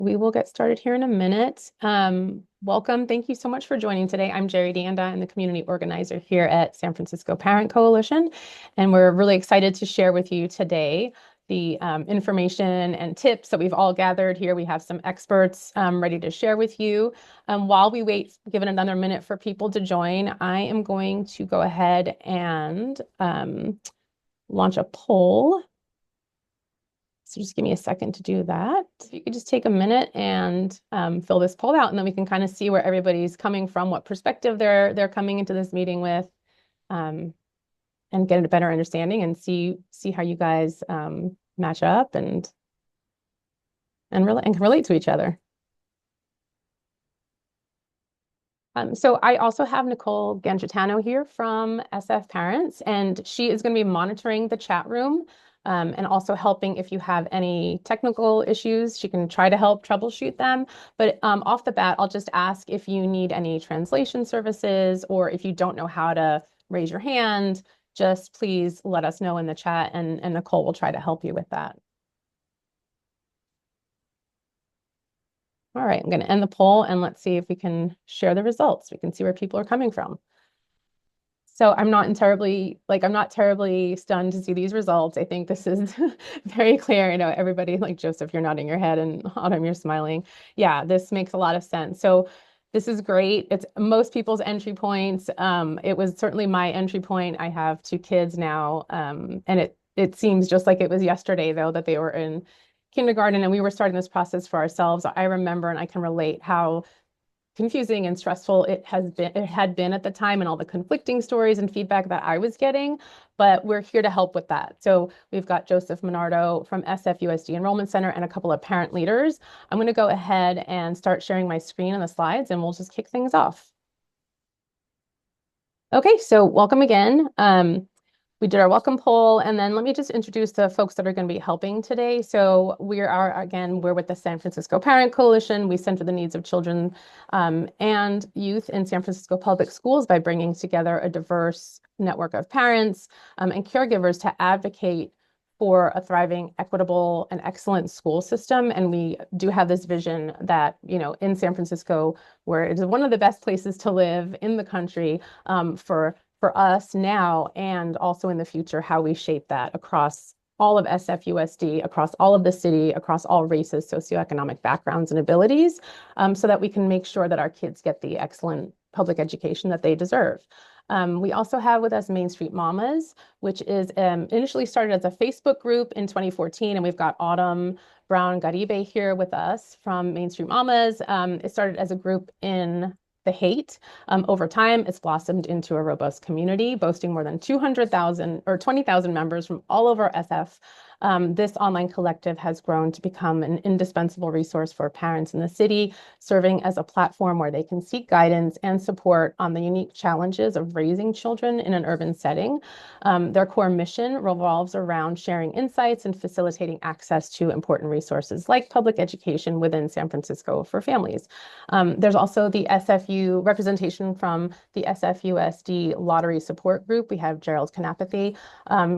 we will get started here in a minute. Welcome. Thank you so much for joining today. I'm Jerry Danda. I'm the community organizer here at San Francisco Parent Coalition, and we're really excited to share with you today the information and tips that we've all gathered here. We have some experts ready to share with you. While we wait, give it another minute for people to join, I am going to go ahead and launch a poll. So just give me a second to do that. If you could just take a minute and fill this poll out, and then we can kind of see where everybody's coming from, what perspective they're coming into this meeting with, and get a better understanding and see how you guys match up and relate to each other. So I also have Nicole Gangitano here from SF Parents, and she is going to be monitoring the chat room. And also helping if you have any technical issues, she can try to help troubleshoot them. But off the bat, I'll just ask if you need any translation services, or if you don't know how to raise your hand, just please let us know in the chat, and Nicole will try to help you with that. All right, I'm going to end the poll, and let's see if we can share the results. We can see where people are coming from. So I'm not terribly stunned to see these results. I think this is very clear. You know, everybody, like Joseph, you're nodding your head, and Autumn, you're smiling. Yeah, this makes a lot of sense. So this is great. It's most people's entry points. It was certainly my entry point. I have 2 kids now, and it seems just like it was yesterday, though, that they were in kindergarten and we were starting this process for ourselves. I remember, and I can relate how confusing and stressful it had been at the time, and all the conflicting stories and feedback that I was getting, but we're here to help with that. So we've got Joseph Minardo from SFUSD Enrollment Center and a couple of parent leaders. I'm going to go ahead and start sharing my screen and the slides, and we'll just kick things off. Okay, so welcome again. We did our welcome poll, and then let me just introduce the folks that are going to be helping today. So we're with the San Francisco Parent Coalition. We center the needs of children and youth in San Francisco public schools by bringing together a diverse network of parents and caregivers to advocate for a thriving, equitable, and excellent school system. And we do have this vision that, you know, in San Francisco, where it is one of the best places to live in the country, for us now and also in the future, how we shape that across all of SFUSD, across all of the city, across all races, socioeconomic backgrounds, and abilities, so that we can make sure that our kids get the excellent public education that they deserve. We also have with us Main Street Mamas, which is initially started as a Facebook group in 2014, and we've got Autumn Brown Garibe here with us from Main Street Mamas. It started as a group in the hate. Over time, it's blossomed into a robust community, boasting more than 200,000 or 20,000 members from all over SF. This online collective has grown to become an indispensable resource for parents in the city, serving as a platform where they can seek guidance and support on the unique challenges of raising children in an urban setting. Their core mission revolves around sharing insights and facilitating access to important resources like public education within San Francisco for families. There's also the SFU representation from the SFUSD Lottery Support Group. We have Gerald Kanapathy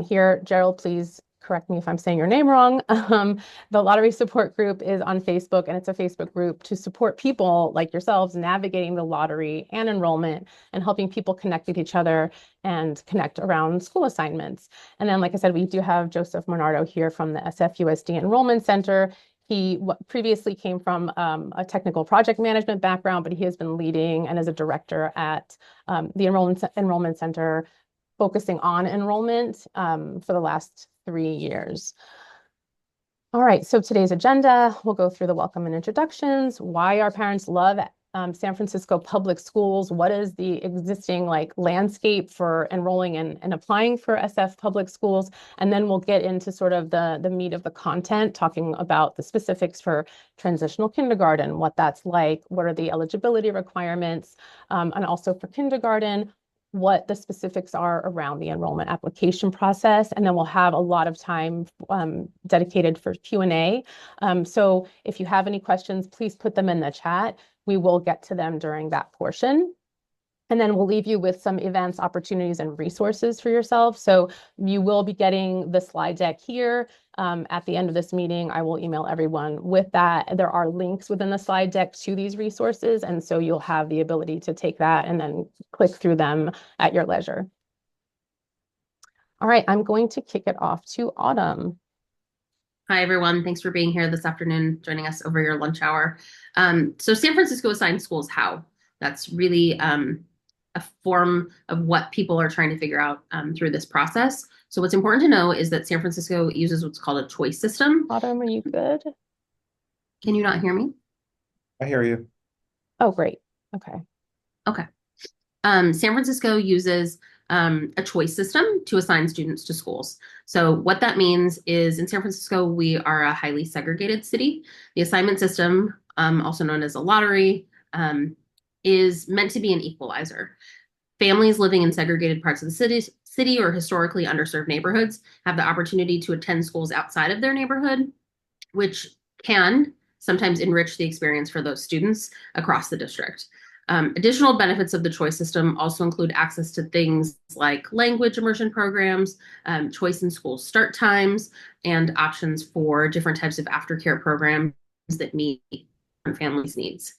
here. Gerald, please correct me if I'm saying your name wrong. The Lottery Support Group is on Facebook, and it's a Facebook group to support people like yourselves navigating the lottery and enrollment and helping people connect with each other and connect around school assignments. And then, like I said, we do have Joseph Minardo here from the SFUSD Enrollment Center. He previously came from a technical project management background, but he has been leading and is a director at the Enrollment Center, focusing on enrollment for the last 3 years. All right, so today's agenda, we'll go through the welcome and introductions, why our parents love San Francisco public schools, what is the existing landscape for enrolling and applying for SF public schools, and then we'll get into sort of the meat of the content, talking about the specifics for transitional kindergarten, what that's like, what are the eligibility requirements, and also for kindergarten, what the specifics are around the enrollment application process, and then we'll have a lot of time dedicated for Q&A. So if you have any questions, please put them in the chat. We will get to them during that portion. And then we'll leave you with some events, opportunities, and resources for yourself. So you will be getting the slide deck here. At the end of this meeting, I will email everyone with that. There are links within the slide deck to these resources, and so you'll have the ability to take that and then click through them at your leisure. All right, I'm going to kick it off to Autumn. Hi, everyone. Thanks for being here this afternoon, joining us over your lunch hour. So San Francisco Assigns Schools How? That's really a form of what people are trying to figure out through this process. So what's important to know is that San Francisco uses what's called a choice system. Autumn, are you good? Can you not hear me? I hear you. Oh, great. Okay. Okay. San Francisco uses a choice system to assign students to schools. So what that means is in San Francisco, we are a highly segregated city. The assignment system, also known as a lottery, is meant to be an equalizer. Families living in segregated parts of the city or historically underserved neighborhoods have the opportunity to attend schools outside of their neighborhood, which can sometimes enrich the experience for those students across the district. Additional benefits of the choice system also include access to things like language immersion programs, choice in school start times, and options for different types of aftercare programs that meet families' needs.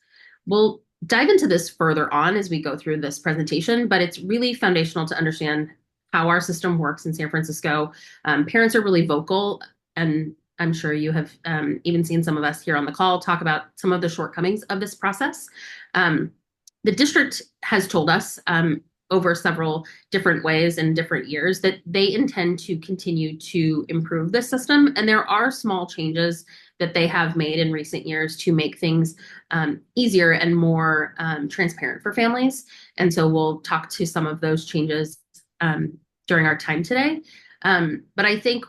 We'll dive into this further on as we go through this presentation, but it's really foundational to understand how our system works in San Francisco. Parents are really vocal, and I'm sure you have even seen some of us here on the call talk about some of the shortcomings of this process. The district has told us over several different ways in different years that they intend to continue to improve this system. And there are small changes that they have made in recent years to make things easier and more transparent for families. And so we'll talk to some of those changes during our time today. But I think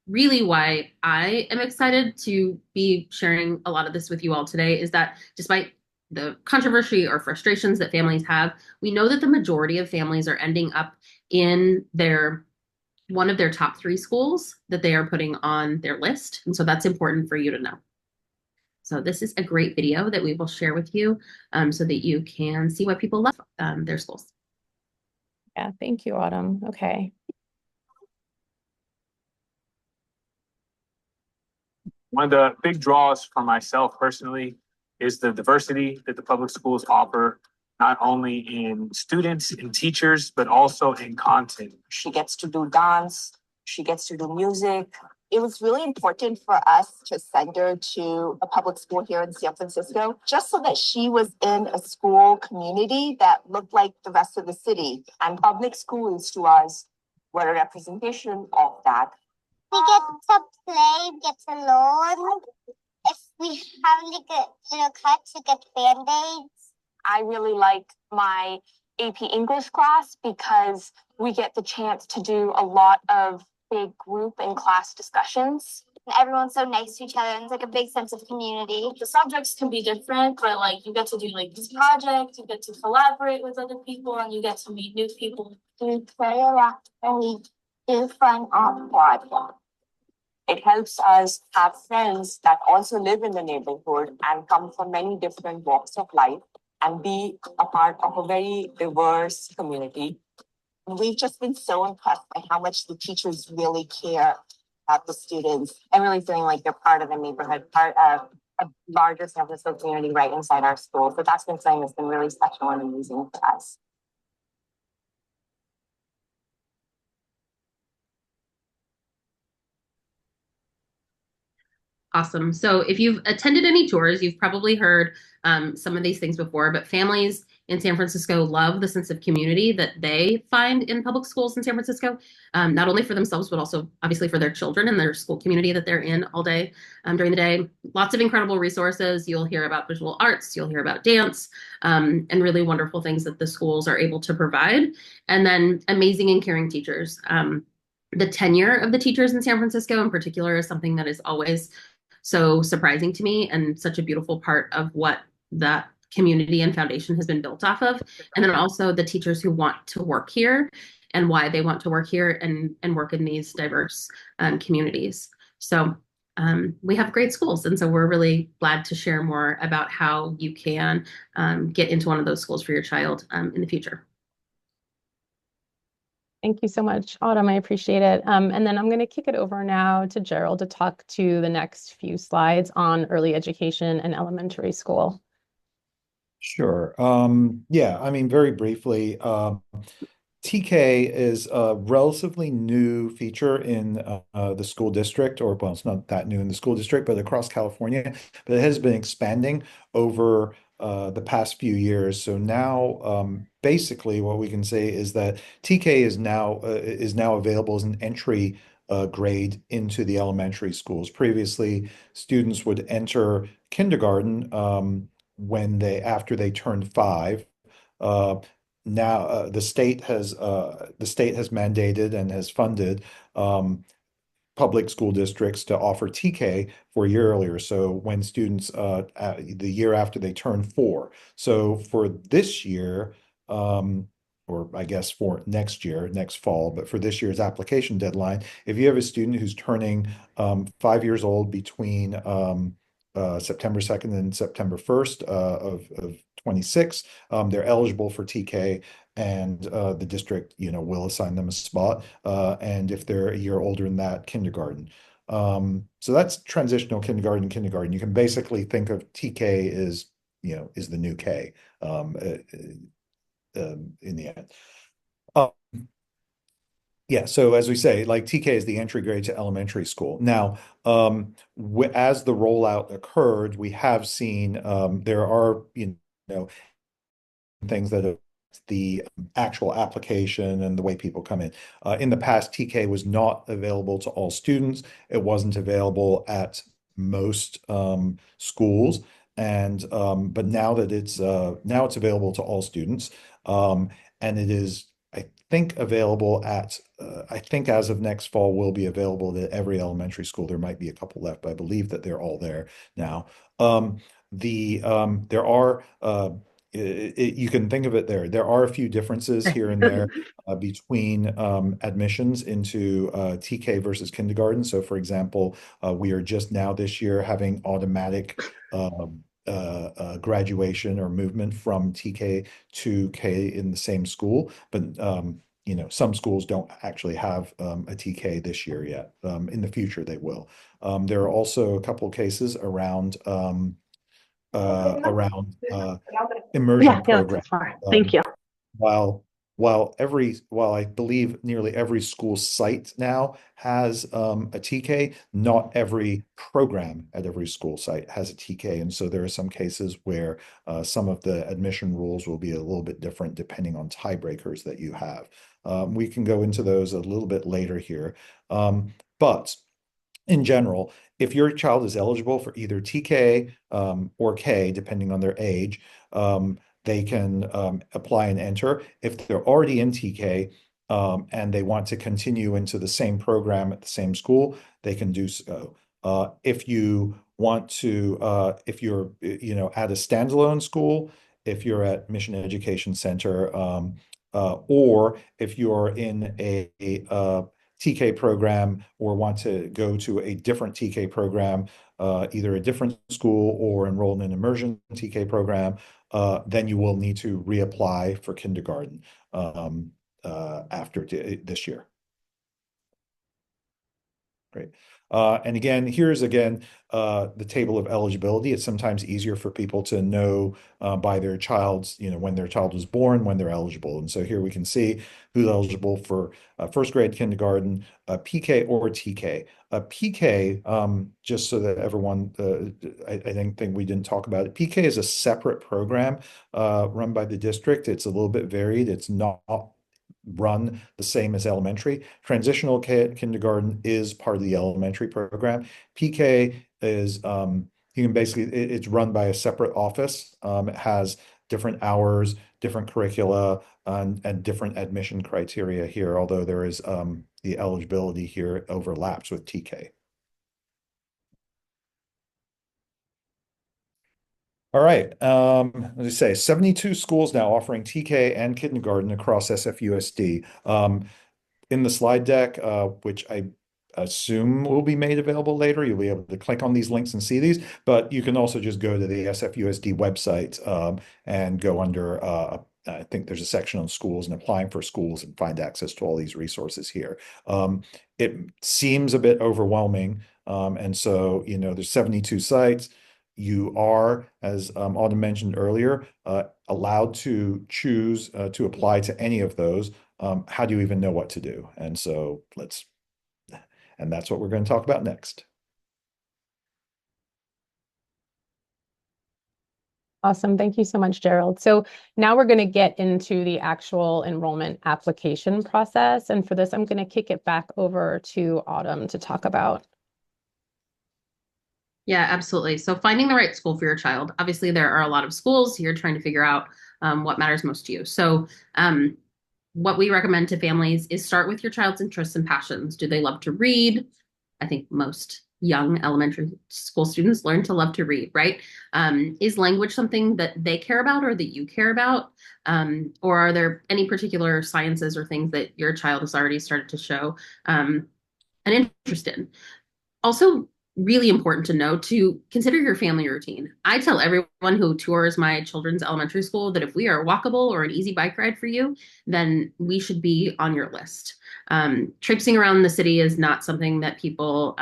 really why I am excited to be sharing a lot of this with you all today is that despite the controversy or frustrations that families have, we know that the majority of families are ending up in one of their top 3 schools that they are putting on their list. And so that's important for you to know. So this is a great video that we will share with you so that you can see why people love their schools. Yeah, thank you, Autumn. Okay. One of the big draws for myself personally is the diversity that the public schools offer, not only in students and teachers, but also in content. She gets to do dance, she gets to do music. It was really important for us to send her to a public school here in San Francisco, just so that she was in a school community that looked like the rest of the city. And public schools to us were a representation of that. We get to play, get to learn. If we have like a cut to get band-aids. I really like my AP English class because we get the chance to do a lot of big group and class discussions. And everyone's so nice to each other, and it's like a big sense of community. The subjects can be different, but like you get to do like this project, you get to collaborate with other people, and you get to meet new people. We play a lot and we do fun art projects. It helps us have friends that also live in the neighborhood and come from many different walks of life and be a part of a very diverse community. And we've just been so impressed by how much the teachers really care about the students and really feeling like they're part of the neighborhood, part of a larger San Francisco community right inside our school. So that's been something that's been really special and amazing for us. Awesome. So if you've attended any tours, you've probably heard some of these things before, but families in San Francisco love the sense of community that they find in public schools in San Francisco, not only for themselves, but also obviously for their children and their school community that they're in all day during the day. Lots of incredible resources. You'll hear about visual arts, you'll hear about dance, and really wonderful things that the schools are able to provide. And then amazing and caring teachers. The tenure of the teachers in San Francisco in particular is something that is always so surprising to me and such a beautiful part of what that community and foundation has been built off of. And then also the teachers who want to work here and why they want to work here and work in these diverse communities. So we have great schools. And so we're really glad to share more about how you can get into one of those schools for your child in the future. Thank you so much, Autumn. I appreciate it. And then I'm going to kick it over now to Gerald to talk to the next few slides on early education and elementary school. Sure. Yeah, I mean, very briefly, TK is a relatively new feature in the school district, or well, it's not that new in the school district, but across California. But it has been expanding over the past few years. So now, basically, what we can say is that TK is now available as an entry grade into the elementary schools. Previously, students would enter kindergarten after they turned 5. Uh, Now the state has mandated and has funded public school districts to offer TK for a year earlier. So when students the year after they turn 4. So for this year, or I guess for next year, next fall, but for this year's application deadline, if you have a student who's turning 5 years old between September 2nd and September 1st of 26, they're eligible for TK, and the district, will assign them a spot. And if they're a year older than that, kindergarten. So that's transitional kindergarten, kindergarten. You can basically think of TK as, is the new K in the end. Yeah, so as we say, like TK is the entry grade to elementary school. Now, as the rollout occurred, we have seen there are, things that are the actual application and the way people come in. In the past, TK was not available to all students. It wasn't available at most schools, and but now that it's available to all students, and it is, I think, available at I think as of next fall will be available at every elementary school. There might be a couple left, but I believe that they're all there now. There are you can think of it there are a few differences here and there between admissions into TK versus kindergarten. So for example, we are just now this year having automatic graduation or movement from TK to K in the same school, but some schools don't actually have a TK this year yet. In the future they will. There are also a couple of cases around immersion program. Thank you. While while I believe nearly every school site now has a TK, not every program at every school site has a TK, and so there are some cases where some of the admission rules will be a little bit different depending on tiebreakers that you have. We can go into those a little bit later here, but in general, if your child is eligible for either TK or K, depending on their age, they can apply and enter. If they're already in TK and they want to continue into the same program at the same school, they can do so. If you want to, if you're, at a standalone school, if you're at Mission Education Center, or if you're in a TK program or want to go to a different TK program, either a different school or enroll in an immersion TK program, then you will need to reapply for kindergarten after this year. Great. And again, here's the table of eligibility. It's sometimes easier for people to know by their child's, when their child was born, when they're eligible. And so here we can see who's eligible for first grade kindergarten, PK or TK. PK, just so that everyone, I think we didn't talk about it. PK is a separate program run by the district. It's a little bit varied. It's not run the same as elementary. Transitional kindergarten is part of the elementary program. PK is you can basically it's run by a separate office. It has different hours, different curricula, and different admission criteria here, although there is the eligibility here overlaps with TK. All right. As I say, 72 schools now offering TK and kindergarten across SFUSD. In the slide deck, which I assume will be made available later, you'll be able to click on these links and see these, but you can also just go to the SFUSD website and go under I think there's a section on schools and applying for schools and find access to all these resources here. It seems a bit overwhelming. And so, there's 72 sites. You are, as Autumn mentioned earlier, allowed to choose to apply to any of those. How do you even know what to do? And so and that's what we're going to talk about next. Awesome. Thank you so much, Gerald. So now we're going to get into the actual enrollment application process. And for this, I'm going to kick it back over to Autumn to talk about. Yeah, absolutely. So finding the right school for your child. Obviously, there are a lot of schools. You're trying to figure out what matters most to you. So what we recommend to families is start with your child's interests and passions. Do they love to read? I think most young elementary school students learn to love to read, right? Is language something that they care about or that you care about? Or are there any particular sciences or things that your child has already started to show an interest in? Also, really important to know to consider your family routine. I tell everyone who tours my children's elementary school that if we are walkable or an easy bike ride for you, then we should be on your list. Traipsing around the city is not something that people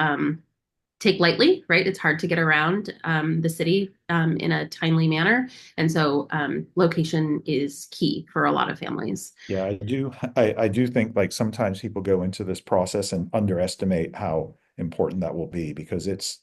take lightly, right? It's hard to get around the city in a timely manner. And so location is key for a lot of families. Yeah, I do think like sometimes people go into this process and underestimate how important that will be because it's,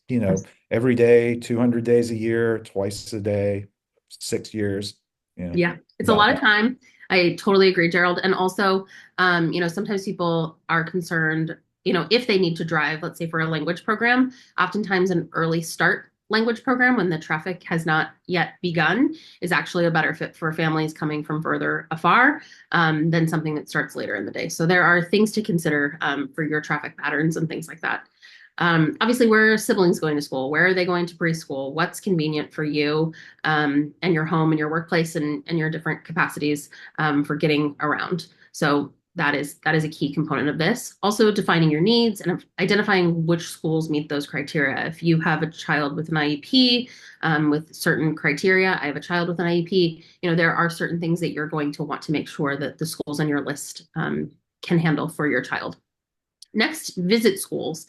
every day, 200 days a year, twice a day, 6 years. Yeah, it's a lot of time. I totally agree, Gerald. And also, sometimes people are concerned, if they need to drive, let's say for a language program, oftentimes an early start language program when the traffic has not yet begun is actually a better fit for families coming from further afar than something that starts later in the day. So there are things to consider for your traffic patterns and things like that. Obviously, where are siblings going to school? Where are they going to preschool? What's convenient for you and your home and your workplace and your different capacities for getting around? So that is a key component of this. Also defining your needs and identifying which schools meet those criteria. If you have a child with an IEP with certain criteria, I have a child with an IEP, there are certain things that you're going to want to make sure that the schools on your list can handle for your child. Next, visit schools.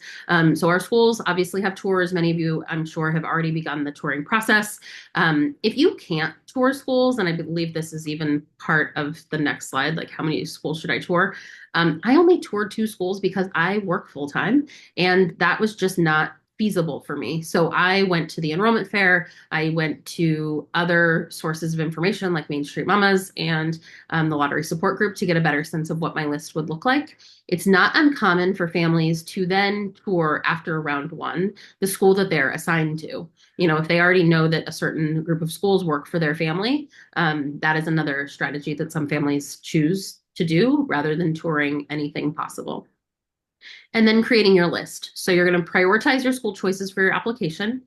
So our schools obviously have tours. Many of you, I'm sure, have already begun the touring process. If you can't tour schools, and I believe this is even part of the next slide, like how many schools should I tour? I only toured 2 schools because I work full-time, and that was just not feasible for me. So I went to the enrollment fair. I went to other sources of information like Main Street Mamas and the Lottery Support Group to get a better sense of what my list would look like. It's not uncommon for families to then tour after round 1 the school that they're assigned to. If they already know that a certain group of schools work for their family, that is another strategy that some families choose to do rather than touring anything possible. And then creating your list. So you're going to prioritize your school choices for your application.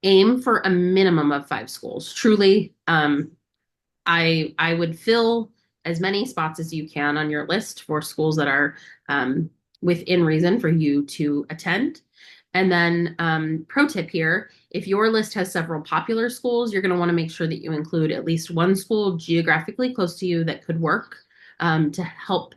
Aim for a minimum of 5 schools. Truly, I would fill as many spots as you can on your list for schools that are within reason for you to attend. And then pro tip here, if your list has several popular schools, you're going to want to make sure that you include at least one school geographically close to you that could work to help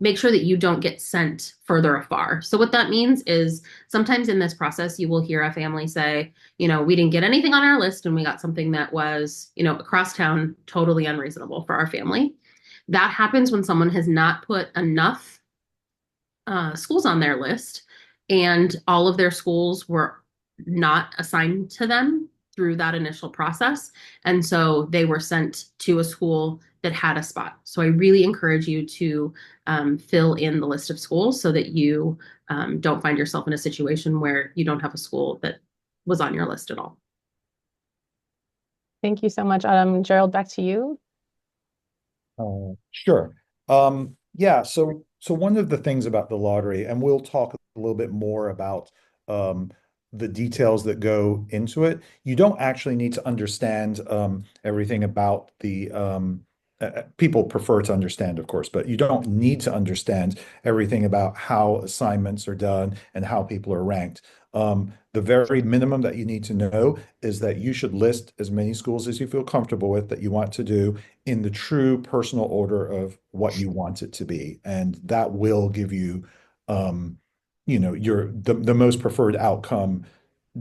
make sure that you don't get sent further afar. So what that means is sometimes in this process, you will hear a family say, we didn't get anything on our list and we got something that was, across town, totally unreasonable for our family. That happens when someone has not put enough schools on their list and all of their schools were not assigned to them through that initial process. And so they were sent to a school that had a spot. So I really encourage you to fill in the list of schools so that you don't find yourself in a situation where you don't have a school that was on your list at all. Thank you so much, Gerald, back to you. Sure. Yeah, so one of the things about the lottery, and we'll talk a little bit more about the details that go into it. You don't actually need to understand everything about the people prefer to understand, of course, but you don't need to understand everything about how assignments are done and how people are ranked. The very minimum that you need to know is that you should list as many schools as you feel comfortable with that you want to do in the true personal order of what you want it to be. And that will give you, the most preferred outcome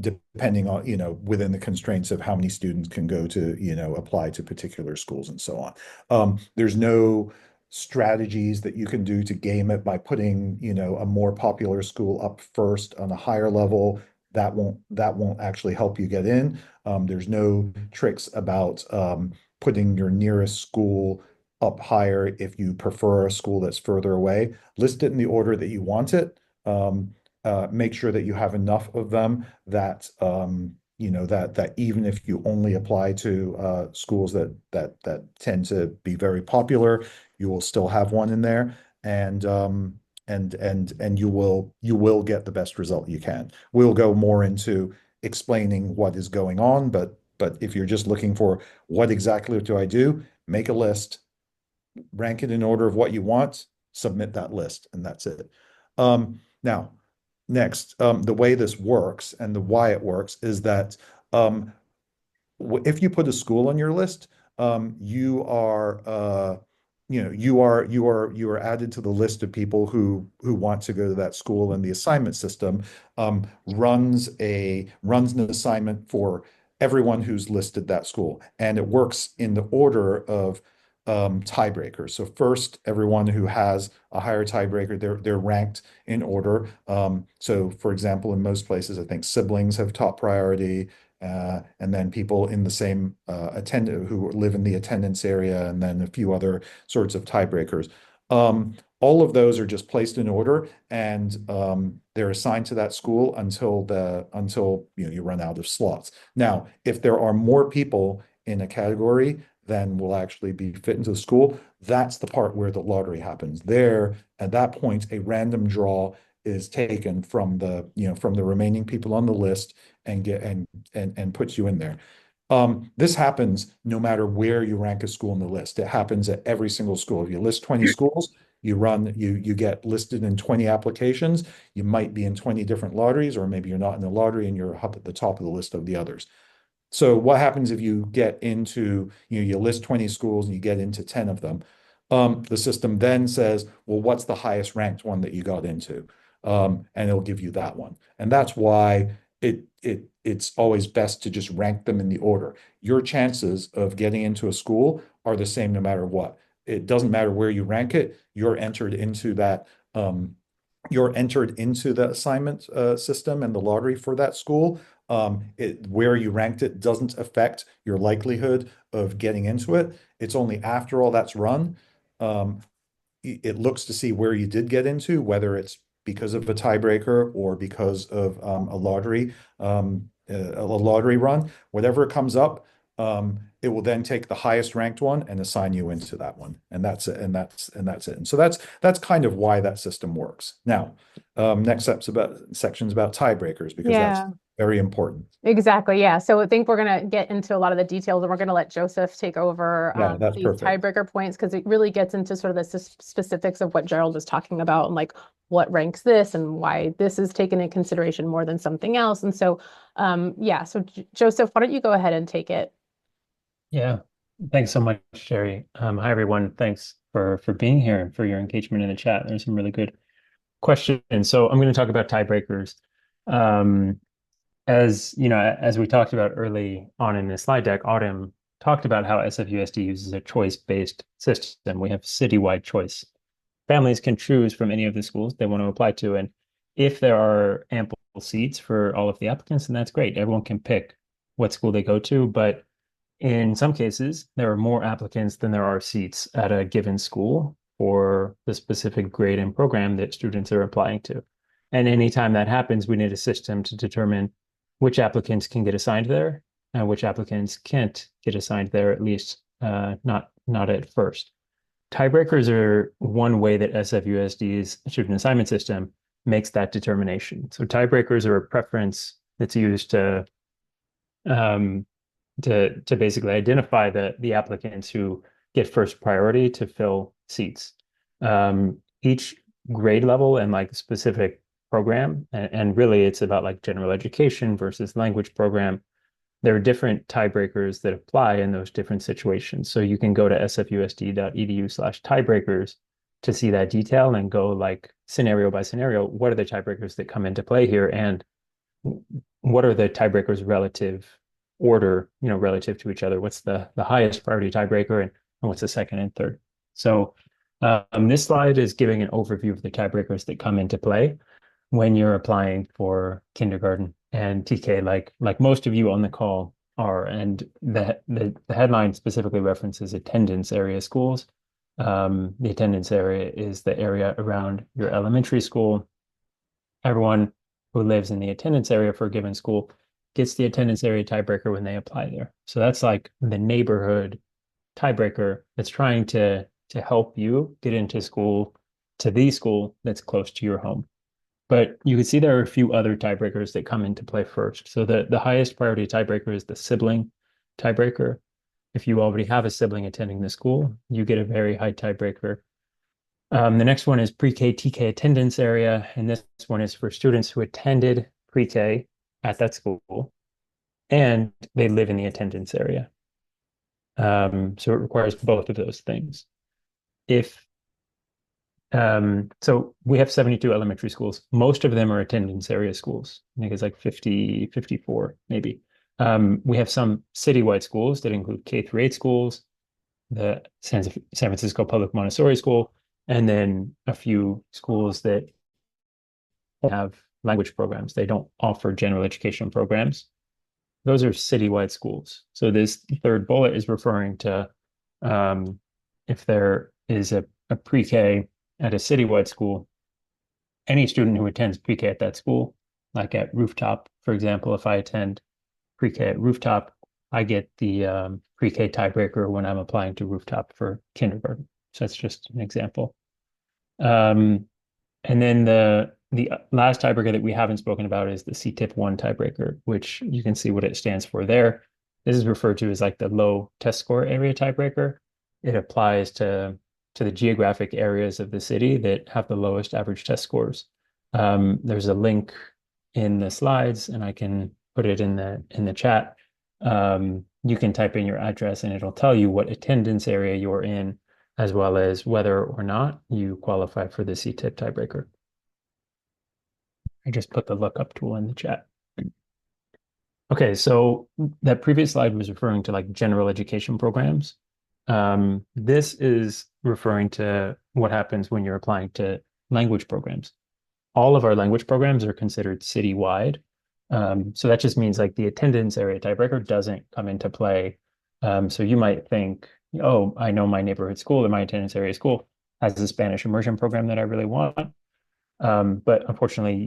depending on, within the constraints of how many students can go to, apply to particular schools and so on. There's no strategies that you can do to game it by putting, a more popular school up first on a higher level. That won't actually help you get in. There's no tricks about putting your nearest school up higher if you prefer a school that's further away. List it in the order that you want it. Make sure that you have enough of them that that even if you only apply to schools that tend to be very popular, you will still have one in there, and you will get the best result you can. We'll go more into explaining what is going on, but if you're just looking for what exactly do I do, make a list, rank it in order of what you want, submit that list, and that's it. Now, next, the way this works and the why it works is that if you put a school on your list, you are you are added to the list of people who want to go to that school, and the assignment system runs an assignment for everyone who's listed that school, and it works in the order of tiebreakers. So first, everyone who has a higher tiebreaker, they're ranked in order. So for example, in most places, I think siblings have top priority, and then people in the same attendant who live in the attendance area, and then a few other sorts of tiebreakers. All of those are just placed in order, and they're assigned to that school until you run out of slots. Now, if there are more people in a category than will actually be fit into the school, that's the part where the lottery happens. There, at that point, a random draw is taken from the remaining people on the list and puts you in there. This happens no matter where you rank a school in the list. It happens at every single school. If you list 20 schools, you get listed in 20 applications. You might be in 20 different lotteries, or maybe you're not in the lottery and you're up at the top of the list of the others. So what happens if you get into, you list 20 schools and you get into 10 of them? The system then says, well, what's the highest ranked one that you got into? And it'll give you that one. And that's why it's always best to just rank them in the order. Your chances of getting into a school are the same no matter what. It doesn't matter where you rank it. You're entered into that. You're entered into the assignment system and the lottery for that school. Where you ranked it doesn't affect your likelihood of getting into it. It's only after all that's run, it looks to see where you did get into, whether it's because of a tiebreaker or because of a lottery run. Whatever it comes up, it will then take the highest ranked one and assign you into that one, and that's it. And that's it. And so that's kind of why that system works. Now, next section's about tiebreakers, because that's very important. Exactly. Yeah. So I think we're going to get into a lot of the details, and we're going to let Joseph take over these tiebreaker points, because it really gets into sort of the specifics of what Gerald was talking about, and like what ranks this and why this is taken in consideration more than something else. And so, so Joseph, why don't you go ahead and take it? Yeah. Thanks so much, Sherry. Hi, everyone. Thanks for being here and for your engagement in the chat. There's some really good questions. So I'm going to talk about tiebreakers. As you know, as we talked about early on in the slide deck, Autumn talked about how SFUSD uses a choice-based system. We have citywide choice. Families can choose from any of the schools they want to apply to, and if there are ample seats for all of the applicants, then that's great. Everyone can pick what school they go to, but in some cases, there are more applicants than there are seats at a given school for the specific grade and program that students are applying to. And anytime that happens, we need a system to determine which applicants can get assigned there and which applicants can't get assigned there, at least not at first. Tiebreakers are one way that SFUSD's student assignment system makes that determination. So tiebreakers are a preference that's used to basically identify the applicants who get first priority to fill seats. Each grade level and like specific program, and really it's about like general education versus language program. There are different tiebreakers that apply in those different situations. So you can go to sfusd.edu/tiebreakers to see that detail and go like scenario by scenario. What are the tiebreakers that come into play here? And what are the tiebreakers relative order, relative to each other? What's the highest priority tiebreaker and what's the second and third? So this slide is giving an overview of the tiebreakers that come into play when you're applying for kindergarten and TK, like most of you on the call are. And the headline specifically references attendance area schools. The attendance area is the area around your elementary school. Everyone who lives in the attendance area for a given school gets the attendance area tiebreaker when they apply there. So that's like the neighborhood tiebreaker that's trying to help you get into school, to the school that's close to your home. But you can see there are a few other tiebreakers that come into play first. So the highest priority tiebreaker is the sibling tiebreaker. If you already have a sibling attending the school, you get a very high tiebreaker. The next one is pre-K TK attendance area, and this one is for students who attended pre-K at that school and they live in the attendance area. So it requires both of those things. So we have 72 elementary schools. Most of them are attendance area schools. I think it's like 50, 54, maybe. We have some citywide schools that include K-8 schools, the San Francisco Public Montessori School, and then a few schools that have language programs. They don't offer general education programs. Those are citywide schools. So this third bullet is referring to if there is a pre-K at a citywide school, any student who attends pre-K at that school, like at Rooftop, for example, if I attend pre-K at Rooftop, I get the pre-K tiebreaker when I'm applying to Rooftop for kindergarten. So that's just an example. And then the last tiebreaker that we haven't spoken about is the CTIP-1 tiebreaker, which you can see what it stands for there. This is referred to as like the low test score area tiebreaker. It applies to the geographic areas of the city that have the lowest average test scores. There's a link in the slides, and I can put it in the chat. You can type in your address, and it'll tell you what attendance area you're in, as well as whether or not you qualify for the CTIP tiebreaker. I just put the lookup tool in the chat. Okay, so that previous slide was referring to like general education programs. This is referring to what happens when you're applying to language programs. All of our language programs are considered citywide. So that just means like the attendance area tiebreaker doesn't come into play. So you might think, oh, I know my neighborhood school or my attendance area school has a Spanish immersion program that I really want. But unfortunately,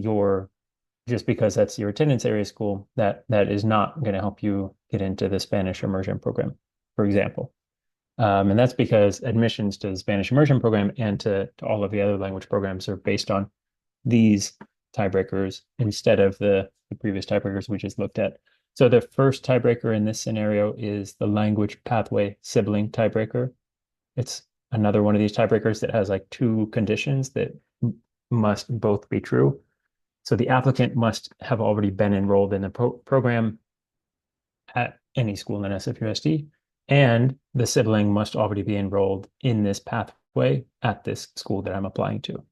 just because that's your attendance area school, that is not going to help you get into the Spanish immersion program, for example. And that's because admissions to the Spanish immersion program and to all of the other language programs are based on these tiebreakers instead of the previous tiebreakers we just looked at. So the first tiebreaker in this scenario is the language pathway sibling tiebreaker. It's another one of these tiebreakers that has like two conditions that must both be true. So the applicant must have already been enrolled in the program at any school in SFUSD, and the sibling must already be enrolled in this pathway at this school that I'm applying to.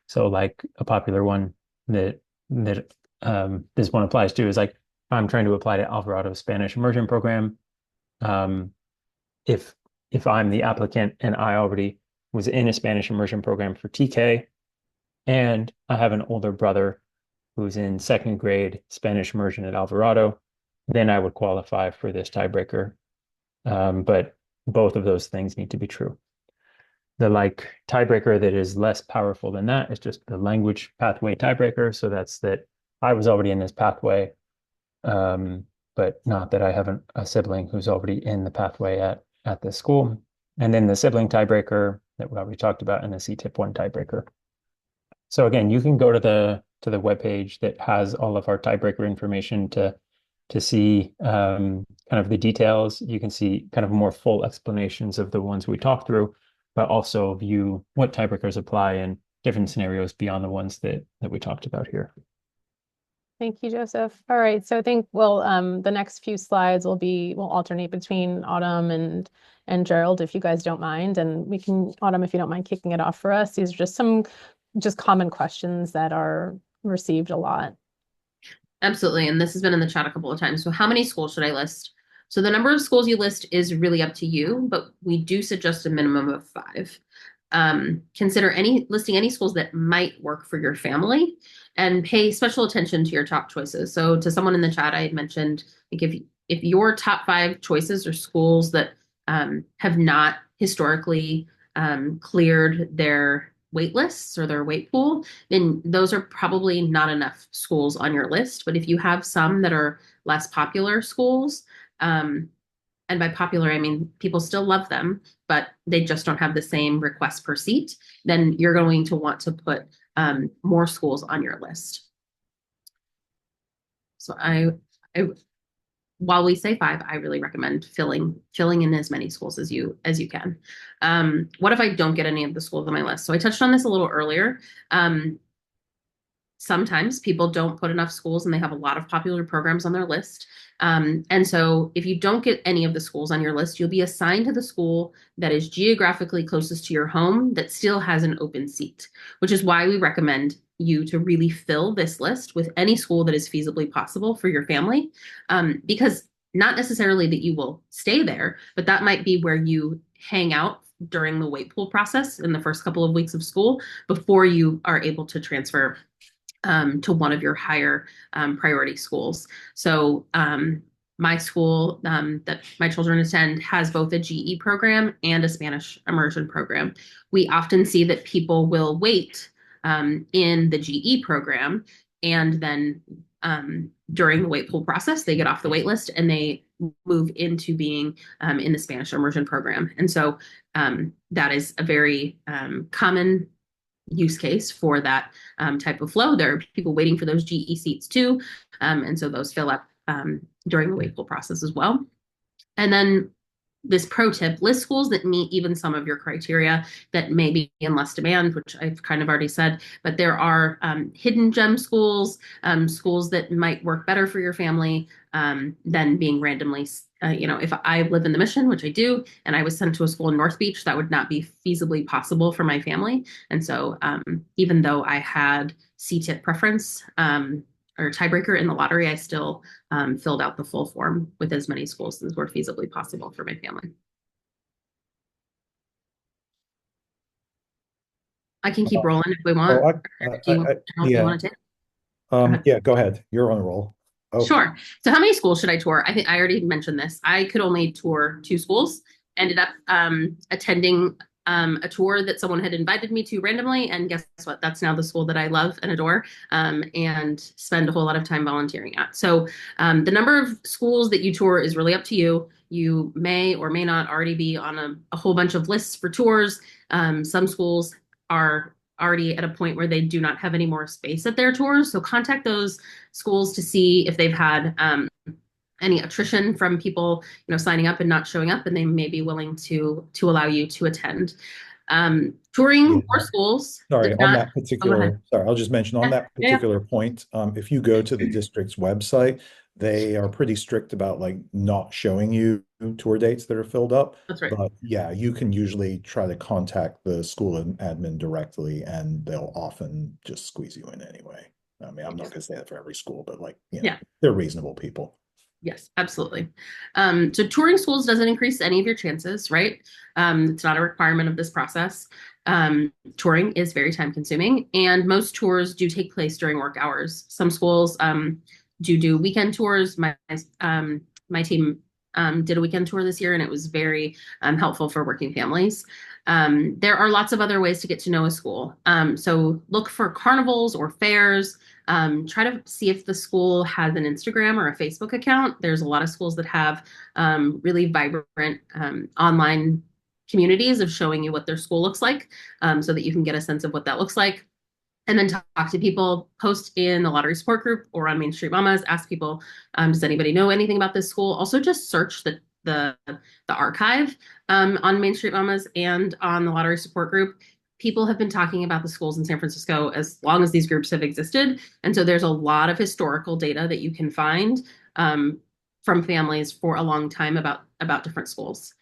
So like a popular one that this one applies to is like, I'm trying to apply to Alvarado Spanish immersion program. If I'm the applicant and I already was in a Spanish immersion program for TK, and I have an older brother who's in second grade Spanish immersion at Alvarado, then I would qualify for this tiebreaker. But both of those things need to be true. The like tiebreaker that is less powerful than that is just the language pathway tiebreaker. So that's that I was already in this pathway, but not that I have a sibling who's already in the pathway at this school. And then the sibling tiebreaker that we already talked about, and the CTIP-1 tiebreaker. So again, you can go to the webpage that has all of our tiebreaker information to see kind kind of the details. You can see kind of more full explanations of the ones we talked through, but also view what tiebreakers apply in different scenarios beyond the ones that we talked about here. Thank you, Joseph. All right, so I think the next few slides we'll alternate between Autumn and Gerald, if you guys don't mind, and we can, Autumn, if you don't mind kicking it off for us. These are just some common questions that are received a lot. Absolutely, and this has been in the chat a couple of times. So how many schools should I list? So the number of schools you list is really up to you, but we do suggest a minimum of 5. Consider listing any schools that might work for your family, and pay special attention to your top choices. So to someone in the chat, I had mentioned, like, if your top 5 choices are schools that have not historically cleared their wait lists or their wait pool, then those are probably not enough schools on your list. But if you have some that are less popular schools, and by popular, I mean people still love them, but they just don't have the same request per seat, then you're going to want to put more schools on your list. So while we say 5, I really recommend filling in as many schools as you can. What if I don't get any of the schools on my list? So I touched on this a little earlier. Sometimes people don't put enough schools and they have a lot of popular programs on their list. And so if you don't get any of the schools on your list, you'll be assigned to the school that is geographically closest to your home that still has an open seat, which is why we recommend you to really fill this list with any school that is feasibly possible for your family. Because not necessarily that you will stay there, but that might be where you hang out during the wait pool process in the first couple of weeks of school before you are able to transfer to one of your higher priority schools. So my school that my children attend has both a GE program and a Spanish immersion program. We often see that people will wait in the GE program, and then during the wait pool process, they get off the wait list and they move into being in the Spanish immersion program. And so that is a very common use case for that type of flow. There are people waiting for those GE seats too. And so those fill up during the wait pool process as well. And then this pro tip, list schools that meet even some of your criteria that may be in less demand, which I've kind of already said, but there are hidden gem schools, schools that might work better for your family than being randomly, if I live in the Mission, which I do, and I was sent to a school in North Beach, that would not be feasibly possible for my family. And so even though I had CTIP preference, or tiebreaker in the lottery, I still filled out the full form with as many schools as were feasibly possible for my family. I can keep rolling if we want. Yeah. Want to take? Yeah, go ahead. You're on a roll. Oh. Sure. So how many schools should I tour? I think I already mentioned this. I could only tour 2 schools. Ended up attending a tour that someone had invited me to randomly, and guess what? That's now the school that I love and adore, and spend a whole lot of time volunteering at. So the number of schools that you tour is really up to you. You may or may not already be on a whole bunch of lists for tours. Some schools are already at a point where they do not have any more space at their tours. So contact those schools to see if they've had any attrition from people, signing up and not showing up, and they may be willing to allow you to attend. Touring more schools. Sorry, I'll just mention on that particular point, if you go to the district's website, they are pretty strict about not showing you tour dates that are filled up. That's right. But yeah, you can usually try to contact the school admin directly, and they'll often just squeeze you in anyway. I mean, I'm not going to say that for every school, but they're reasonable people. Yes, absolutely. So touring schools doesn't increase any of your chances, right? It's not a requirement of this process. Touring is very time consuming, and most tours do take place during work hours. Some schools do weekend tours. My team did a weekend tour this year, and it was very helpful for working families. There are lots of other ways to get to know a school. So look for carnivals or fairs. Try to see if the school has an Instagram or a Facebook account. There's a lot of schools that have really vibrant online communities of showing you what their school looks like, so that you can get a sense of what that looks like. and then talk to people, post in the lottery support group or on Main Street Mamas, ask people, does anybody know anything about this school? Also just search the archive on Main Street Mamas and on the lottery support group. People have been talking about the schools in San Francisco as long as these groups have existed. And so there's a lot of historical data that you can find from families for a long time about different schools.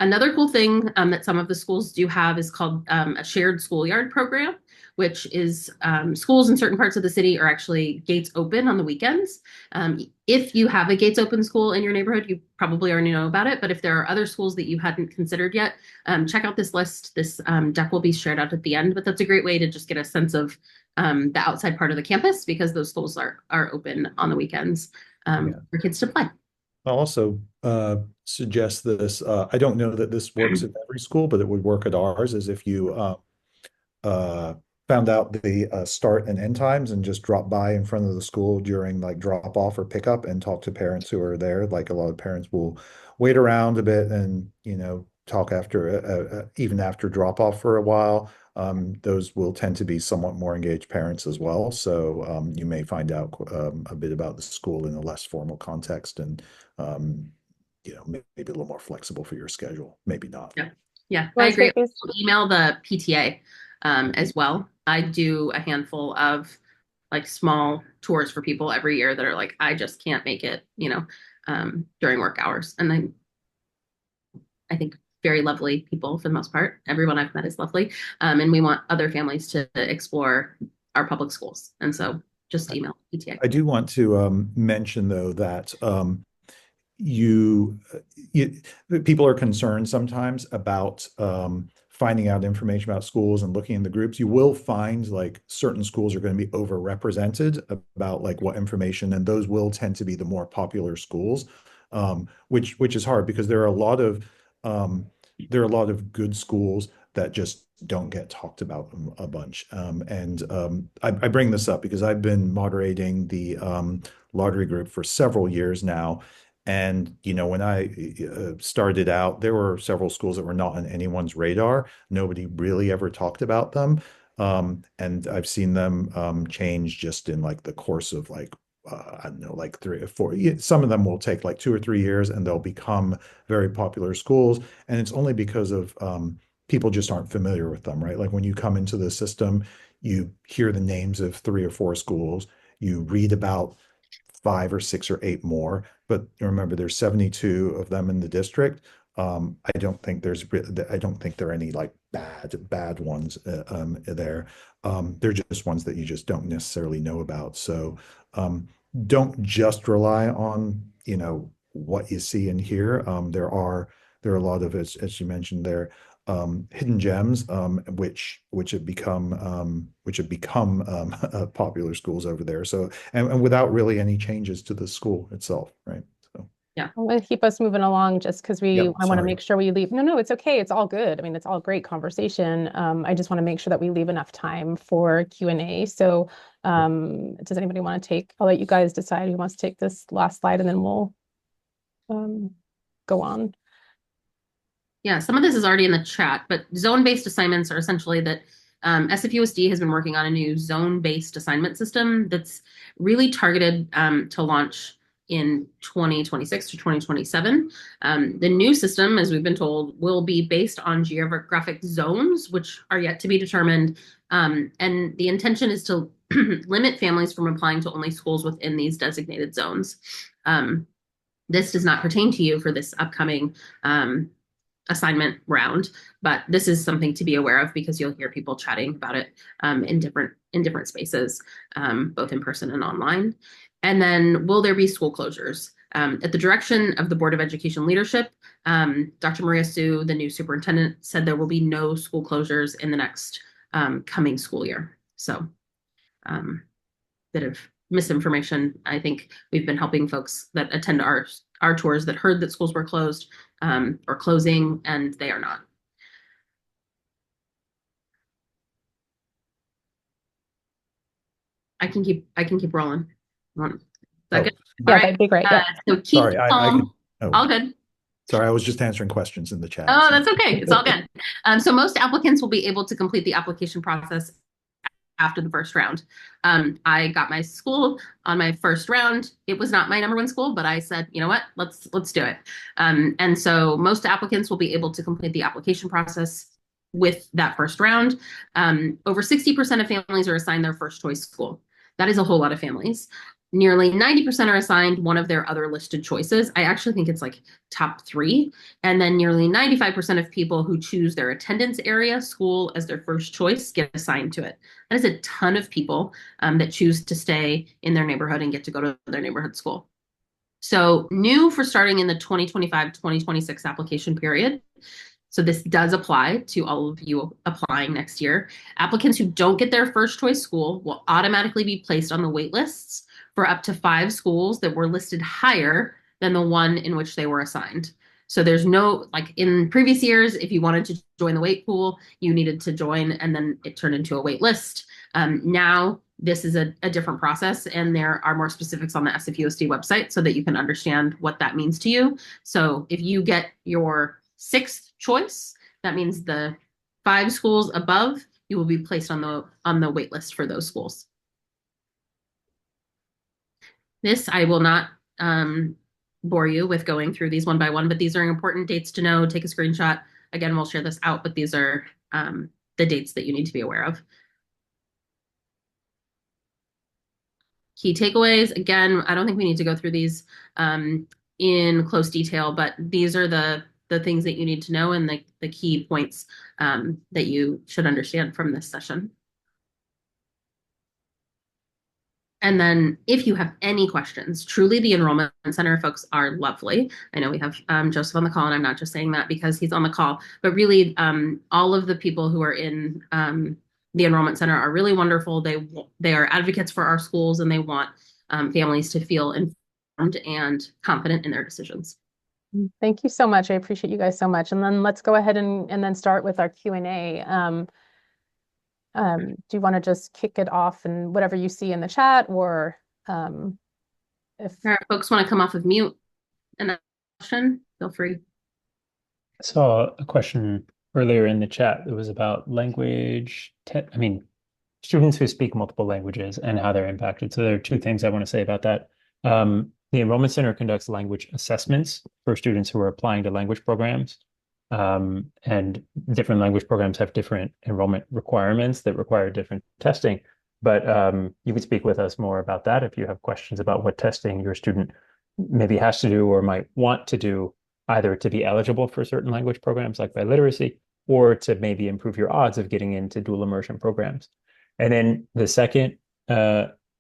Another cool thing that some of the schools do have is called a shared schoolyard program, which is schools in certain parts of the city are actually gates open on the weekends. If you have a gates open school in your neighborhood, you probably already know about it. But if there are other schools that you hadn't considered yet, check out this list. This deck will be shared out at the end. But that's a great way to just get a sense of the outside part of the campus, because those schools are open on the weekends for kids to play. I'll also suggest this. I don't know that this works at every school, but it would work at ours, is if you found out the start and end times and just drop by in front of the school during like drop off or pickup and talk to parents who are there. Like a lot of parents will wait around a bit and, talk after even after drop off for a while. Those will tend to be somewhat more engaged parents as well. So you may find out a bit about the school in a less formal context, and maybe a little more flexible for your schedule. Maybe not. Yeah, I agree. Email the PTA as well. I do a handful of like small tours for people every year that are like, I just can't make it, during work hours. And I think very lovely people for the most part. Everyone I've met is lovely. And we want other families to explore our public schools. And so just email PTA. I do want to mention though that people are concerned sometimes about finding out information about schools and looking in the groups. You will find like certain schools are going to be overrepresented about like what information, and those will tend to be the more popular schools, which is hard because there are a lot of good schools that just don't get talked about a bunch. I bring this up because I've been moderating the lottery group for several years now. And, when I started out, there were several schools that were not on anyone's radar. Nobody really ever talked about them. And I've seen them change just in like the course of like, I don't know, like 3 or 4. Some of them will take like 2 or 3 years and they'll become very popular schools. And it's only because of people just aren't familiar with them, right? Like when you come into the system, you hear the names of 3 or 4 schools, you read about 5 or 6 or 8 more, but remember there's 72 of them in the district. I don't think there are any like bad ones there. They're just ones that you just don't necessarily know about. So don't just rely on what you see and hear. There are a lot of, as you mentioned there, hidden gems, which have become popular schools over there. So and without really any changes to the school itself, right? So yeah, I'm going to keep us moving along just because I want to make sure we leave. No, it's okay. It's all good. I mean, it's all great conversation. I just want to make sure that we leave enough time for Q&A. So does anybody want to take? I'll let you guys decide who wants to take this last slide, and then we'll go on. Yeah, some of this is already in the chat, but zone-based assignments are essentially that SFUSD has been working on a new zone-based assignment system that's really targeted to launch in 2026 to 2027. The new system, as we've been told, will be based on geographic zones, which are yet to be determined. And the intention is to limit families from applying to only schools within these designated zones. This does not pertain to you for this upcoming assignment round, but this is something to be aware of because you'll hear people chatting about it in different spaces, both in person and online. And then, will there be school closures? At the direction of the Board of Education leadership, Dr. Maria Sue, the new superintendent, said there will be no school closures in the next coming school year. So, bit of misinformation. I think we've been helping folks that attend our tours that heard that schools were closed or closing, and they are not. I can keep rolling. Is that good? Yeah, that'd be great. Yeah. So keep calm. All good. Sorry, I was just answering questions in the chat. Oh, that's okay. It's all good. So most applicants will be able to complete the application process after the first round. I got my school on my first round. It was not my number one school, but I said, you know what, let's do it. And so most applicants will be able to complete the application process with that first round. Over 60% of families are assigned their first choice school. That is a whole lot of families. Nearly 90% are assigned one of their other listed choices. I actually think it's like top 3. And then nearly 95% of people who choose their attendance area school as their first choice get assigned to it. That is a ton of people that choose to stay in their neighborhood and get to go to their neighborhood school. So new for starting in the 2025-2026 application period. So this does apply to all of you applying next year. Applicants who don't get their first choice school will automatically be placed on the wait lists for up to 5 schools that were listed higher than the one in which they were assigned. So there's no, like in previous years, if you wanted to join the wait pool, you needed to join and then it turned into a wait list. Now this is a different process, and there are more specifics on the SFUSD website so that you can understand what that means to you. So if you get your 6th choice, that means the 5 schools above, you will be placed on the wait list for those schools. This, I will not bore you with going through these one by one, but these are important dates to know. Take a screenshot. Again, we'll share this out, but these are the dates that you need to be aware of. Key takeaways. Again, I don't think we need to go through these in close detail, but these are the things that you need to know and the key points that you should understand from this session. And then if you have any questions, truly the Enrollment Center folks are lovely. I know we have Joseph on the call, and I'm not just saying that because he's on the call, but really all of the people who are in the Enrollment Center are really wonderful. They are advocates for our schools, and they want families to feel informed and confident in their decisions. Thank you so much. I appreciate you guys so much. And then let's go ahead and then start with our Q&A. Do you want to just kick it off and whatever you see in the chat, or if folks want to come off of mute and ask a question, feel free. I saw a question earlier in the chat. It was about language, students who speak multiple languages and how they're impacted. So there are 2 things I want to say about that. The Enrollment Center conducts language assessments for students who are applying to language programs. And different language programs have different enrollment requirements that require different testing. But you can speak with us more about that if you have questions about what testing your student maybe has to do or might want to do, either to be eligible for certain language programs like biliteracy, or to maybe improve your odds of getting into dual immersion programs. And then the second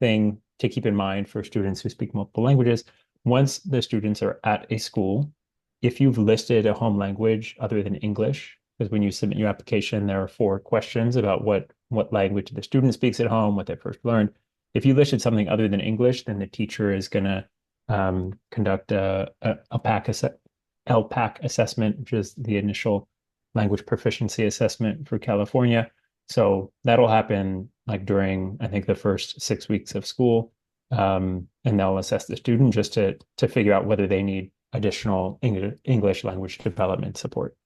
thing to keep in mind for students who speak multiple languages, once the students are at a school, if you've listed a home language other than English, because when you submit your application, there are 4 questions about what language the student speaks at home, what they first learned. If you listed something other than English, then the teacher is going to conduct a LPAC assessment, which is the initial language proficiency assessment for California. So that'll happen like during, I think, the first 6 weeks of school. And they'll assess the student just to figure out whether they need additional English language development support.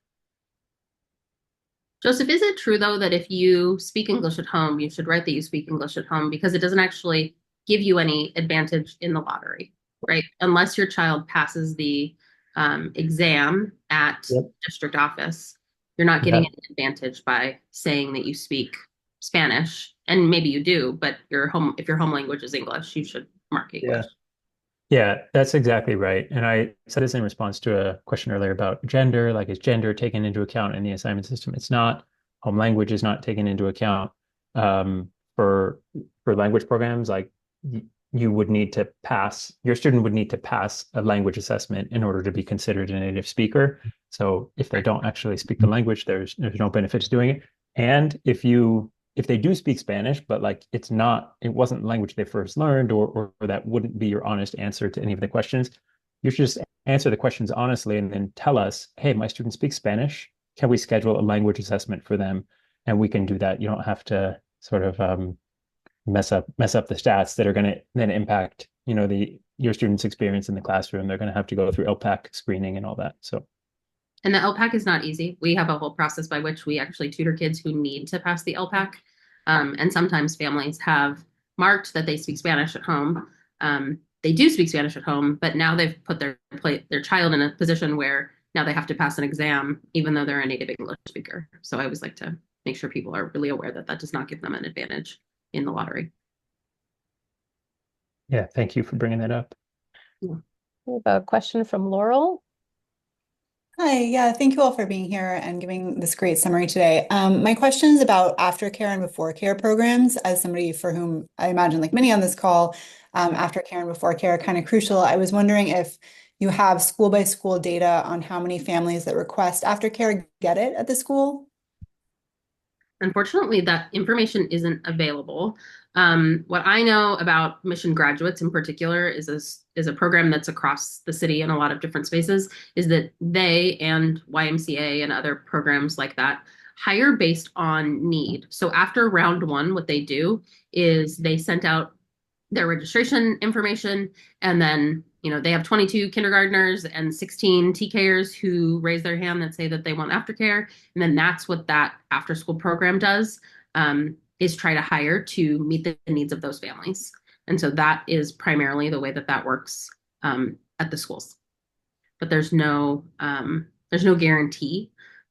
Joseph, is it true, though, that if you speak English at home, you should write that you speak English at home, because it doesn't actually give you any advantage in the lottery, right? Unless your child passes the exam at district office, you're not getting an advantage by saying that you speak Spanish. And maybe you do, but if your home language is English, you should mark English. Yeah, that's exactly right. And I said this in response to a question earlier about gender, like is gender taken into account in the assignment system? It's not. Home language is not taken into account. For language programs, like you would need to pass, your student would need to pass a language assessment in order to be considered a native speaker. So if they don't actually speak the language, there's no benefit to doing it. And if they do speak Spanish, but like it wasn't the language they first learned, or that wouldn't be your honest answer to any of the questions, you should just answer the questions honestly and then tell us, hey, my student speaks Spanish. Can we schedule a language assessment for them? And we can do that. You don't have to sort of mess up the stats that are going to then impact, your student's experience in the classroom. They're going to have to go through LPAC screening and all that. So. And the LPAC is not easy. We have a whole process by which we actually tutor kids who need to pass the LPAC. And sometimes families have marked that they speak Spanish at home. They do speak Spanish at home, but now they've put their child in a position where now they have to pass an exam, even though they're a native English speaker. So I always like to make sure people are really aware that that does not give them an advantage in the lottery. Yeah, thank you for bringing that up. We have a question from Laurel. Hi, yeah, thank you all for being here and giving this great summary today. My question is about aftercare and before care programs. As somebody for whom I imagine, like many on this call, aftercare and before care are kind of crucial. I was wondering if you have school by school data on how many families that request aftercare get it at the school. Unfortunately, that information isn't available. What I know about Mission graduates in particular is a program that's across the city in a lot of different spaces, is that they and YMCA and other programs like that hire based on need. So after round one, what they do is they sent out their registration information, and then they have 22 kindergartners and 16 TKers who raise their hand that say that they want aftercare, and then that's what that after school program does, is try to hire to meet the needs of those families. And so that is primarily the way that that works at the schools. But there's no guarantee,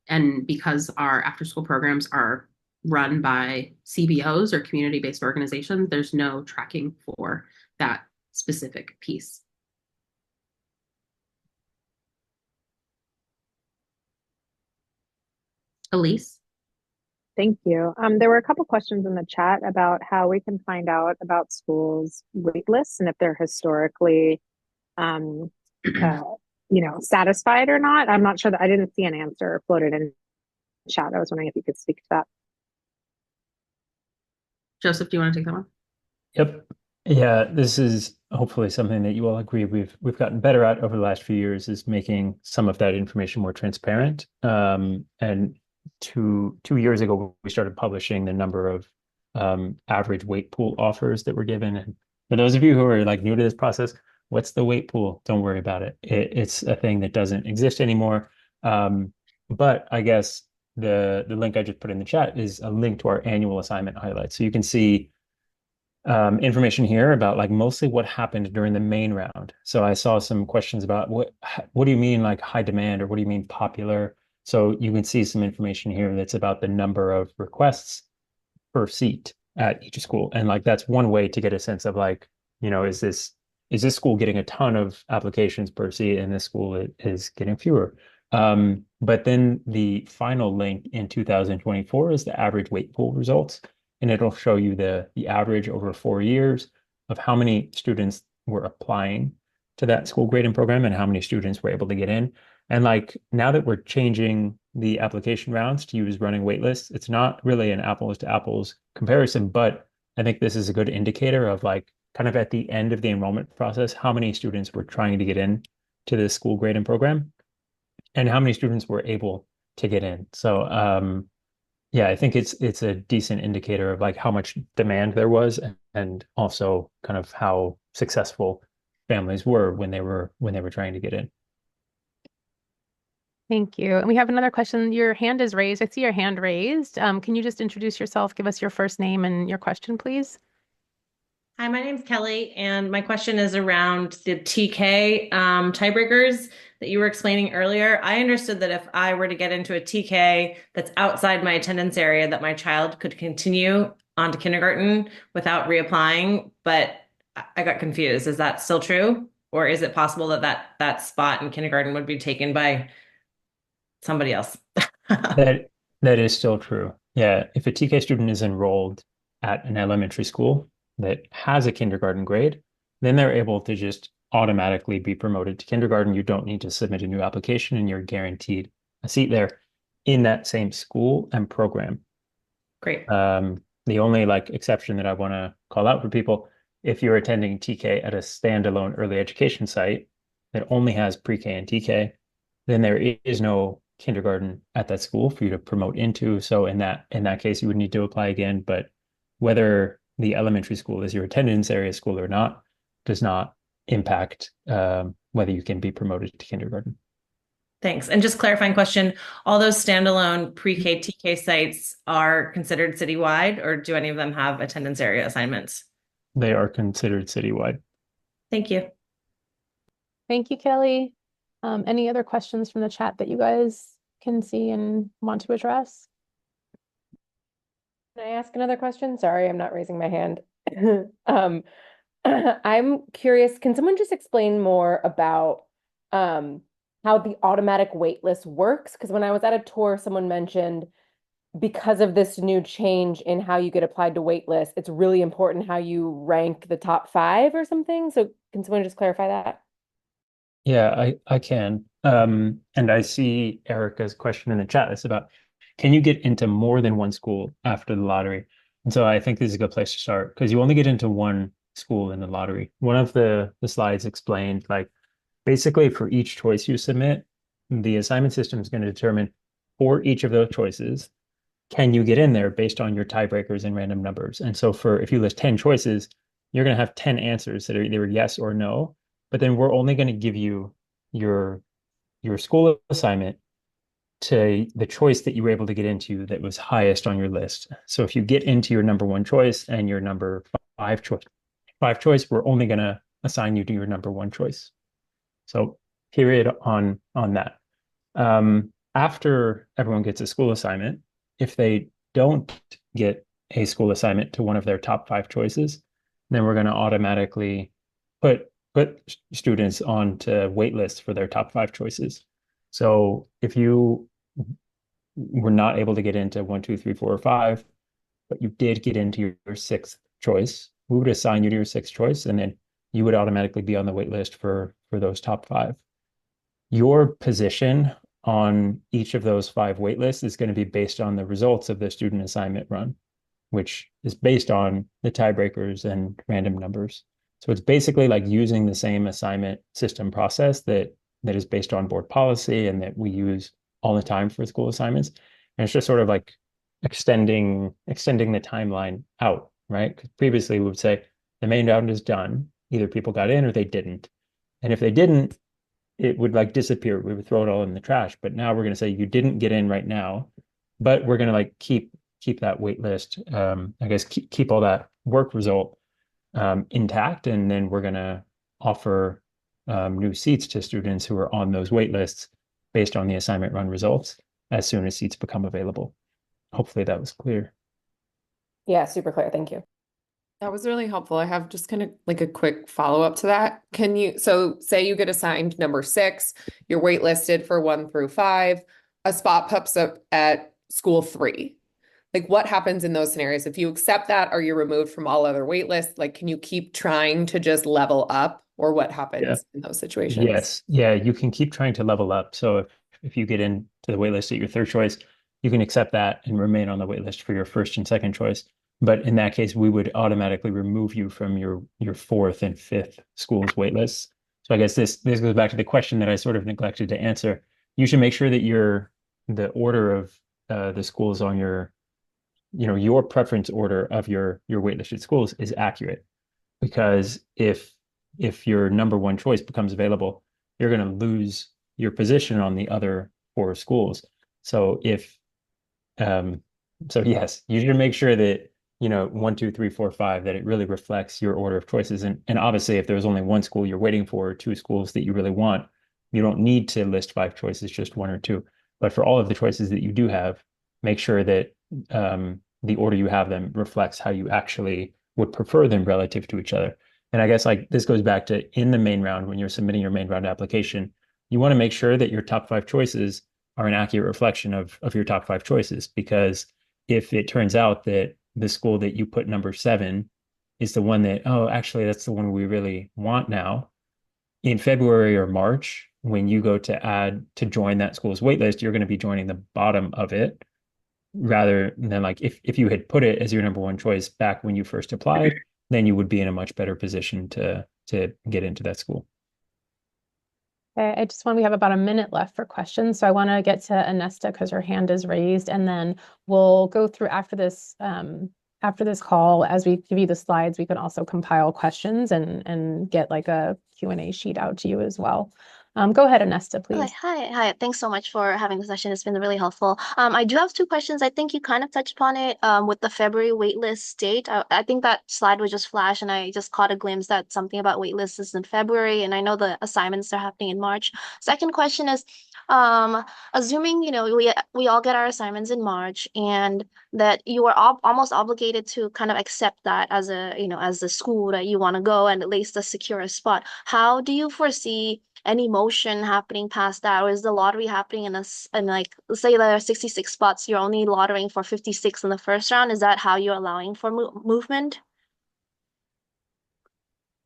and because our after school programs are run by CBOs or community-based organizations, there's no tracking for that specific piece. Elise? Thank you. There were a couple questions in the chat about how we can find out about schools' wait lists and if they're historically, satisfied or not. I'm not sure that I didn't see an answer floated in chat. I was wondering if you could speak to that. Joseph, do you want to take that one? Yep. Yeah, this is hopefully something that you all agree we've gotten better at over the last few years, is making some of that information more transparent. And two years ago, we started publishing the number of average wait pool offers that were given. And for those of you who are like new to this process, what's the wait pool? Don't worry about it. It's a thing that doesn't exist anymore. But I guess the link I just put in the chat is a link to our annual assignment highlights. So you can see information here about like mostly what happened during the main round. So I saw some questions about what do you mean like high demand, or what do you mean popular? So you can see some information here that's about the number of requests per seat at each school. And like that's one way to get a sense of like, is this school getting a ton of applications per seat, and this school is getting fewer. But then the final link in 2024 is the average wait pool results, and it'll show you the average over 4 years of how many students were applying to that school grading program and how many students were able to get in. And like now that we're changing the application rounds to use running wait lists, it's not really an apples to apples comparison, but I think this is a good indicator of like kind of at the end of the enrollment process, how many students were trying to get in to the school grading program and how many students were able to get in. So yeah, I think it's a decent indicator of like how much demand there was, and also kind of how successful families were when they were trying to get in. Thank you. And we have another question. Your hand is raised. I see your hand raised. Can you just introduce yourself, give us your first name and your question, please? Hi, my name's Kelly, and my question is around the TK tiebreakers that you were explaining earlier. I understood that if I were to get into a TK that's outside my attendance area, that my child could continue on to kindergarten without reapplying, but I got confused. Is that still true? Or is it possible that spot in kindergarten would be taken by somebody else? That is still true. Yeah, if a TK student is enrolled at an elementary school that has a kindergarten grade, then they're able to just automatically be promoted to kindergarten. You don't need to submit a new application, and you're guaranteed a seat there in that same school and program. Great. The only like exception that I want to call out for people, if you're attending TK at a standalone early education site that only has pre-K and TK, then there is no kindergarten at that school for you to promote into. So in that case, you would need to apply again. But whether the elementary school is your attendance area school or not does not impact whether you can be promoted to kindergarten. Thanks. And just clarifying question, all those standalone pre-K TK sites are considered citywide, or do any of them have attendance area assignments? They are considered citywide. Thank you. Thank you, Kelly. Any other questions from the chat that you guys can see and want to address? Can I ask another question? Sorry, I'm not raising my hand. I'm curious, can someone just explain more about how the automatic wait list works? Because when I was at a tour, someone mentioned because of this new change in how you get applied to wait list, it's really important how you rank the top 5 or something. So can someone just clarify that? Yeah, I can. And I see Erica's question in the chat. It's about, can you get into more than one school after the lottery? And so I think this is a good place to start because you only get into one school in the lottery. One of the slides explained, like, basically for each choice you submit, the assignment system is going to determine for each of those choices, can you get in there based on your tiebreakers and random numbers? And so if you list 10 choices, you're going to have 10 answers that are either yes or no. But then we're only going to give you your school assignment to the choice that you were able to get into that was highest on your list. So if you get into your number 1 choice and your number 5 choice, we're only going to assign you to your number 1 choice. So period on that. After everyone gets a school assignment, if they don't get a school assignment to one of their top 5 choices, then we're going to automatically put students onto wait lists for their top 5 choices. So if you were not able to get into 1, 2, 3, 4, or 5, but you did get into your 6th choice, we would assign you to your 6th choice, and then you would automatically be on the wait list for those top 5. Your position on each of those 5 wait lists is going to be based on the results of the student assignment run, which is based on the tiebreakers and random numbers. So it's basically like using the same assignment system process that is based on board policy and that we use all the time for school assignments. And it's just sort of like extending the timeline out, right? Because previously we would say the main round is done. Either people got in or they didn't. And if they didn't, it would like disappear. We would throw it all in the trash. But now we're going to say you didn't get in right now, but we're going to like keep that wait list, I guess keep all that work result intact. And then we're going to offer new seats to students who are on those wait lists based on the assignment run results as soon as seats become available. Hopefully that was clear. Yeah, super clear. Thank you. That was really helpful. I have just kind of like a quick follow-up to that. So say you get assigned number 6, you're waitlisted for 1 through 5, a spot pops up at school 3. Like what happens in those scenarios? If you accept that, are you removed from all other wait lists? Like, can you keep trying to just level up, or what happens in those situations? Yes. Yeah, you can keep trying to level up. So if you get into the wait list at your 3rd choice, you can accept that and remain on the wait list for your 1st and 2nd choice. But in that case, we would automatically remove you from your 4th and 5th school's wait lists. So I guess this goes back to the question that I sort of neglected to answer. You should make sure that the order of the schools on your preference order of your waitlisted schools is accurate. Because if your number 1 choice becomes available, you're going to lose your position on the other 4 schools. So yes, you should make sure that 1, 2, 3, 4, 5, that it really reflects your order of choices. And obviously, if there's only 1 school you're waiting for, or 2 schools that you really want, you don't need to list 5 choices, just 1 or 2. But for all of the choices that you do have, make sure that the order you have them reflects how you actually would prefer them relative to each other. And I guess like this goes back to in the main round, when you're submitting your main round application, you want to make sure that your top 5 choices are an accurate reflection of your top 5 choices. Because if it turns out that the school that you put number 7 is the one that, oh, actually, that's the one we really want now, in February or March, when you go to join that school's waitlist, you're going to be joining the bottom of it, rather than like if you had put it as your number 1 choice back when you first applied, then you would be in a much better position to get into that school. Okay, we have about a minute left for questions. So I want to get to Anesta because her hand is raised, and then we'll go through after this call. As we give you the slides, we can also compile questions and get like a Q&A sheet out to you as well. Go ahead, Anesta, Okay, please. hi. Thanks so much for having the session. It's been really helpful. I do have two questions. I think you kind of touched upon it with the February waitlist date. I think that slide was just flash, and I just caught a glimpse that something about waitlists is in February, and I know the assignments are happening in March. Second question is, assuming we all get our assignments in March, and that you are almost obligated to kind of accept that as a school that you want to go and at least secure a spot. How do you foresee any motion happening past that, or is the lottery happening in like, let's say there are 66 spots, you're only lottering for 56 in the first round? Is that how you're allowing for movement?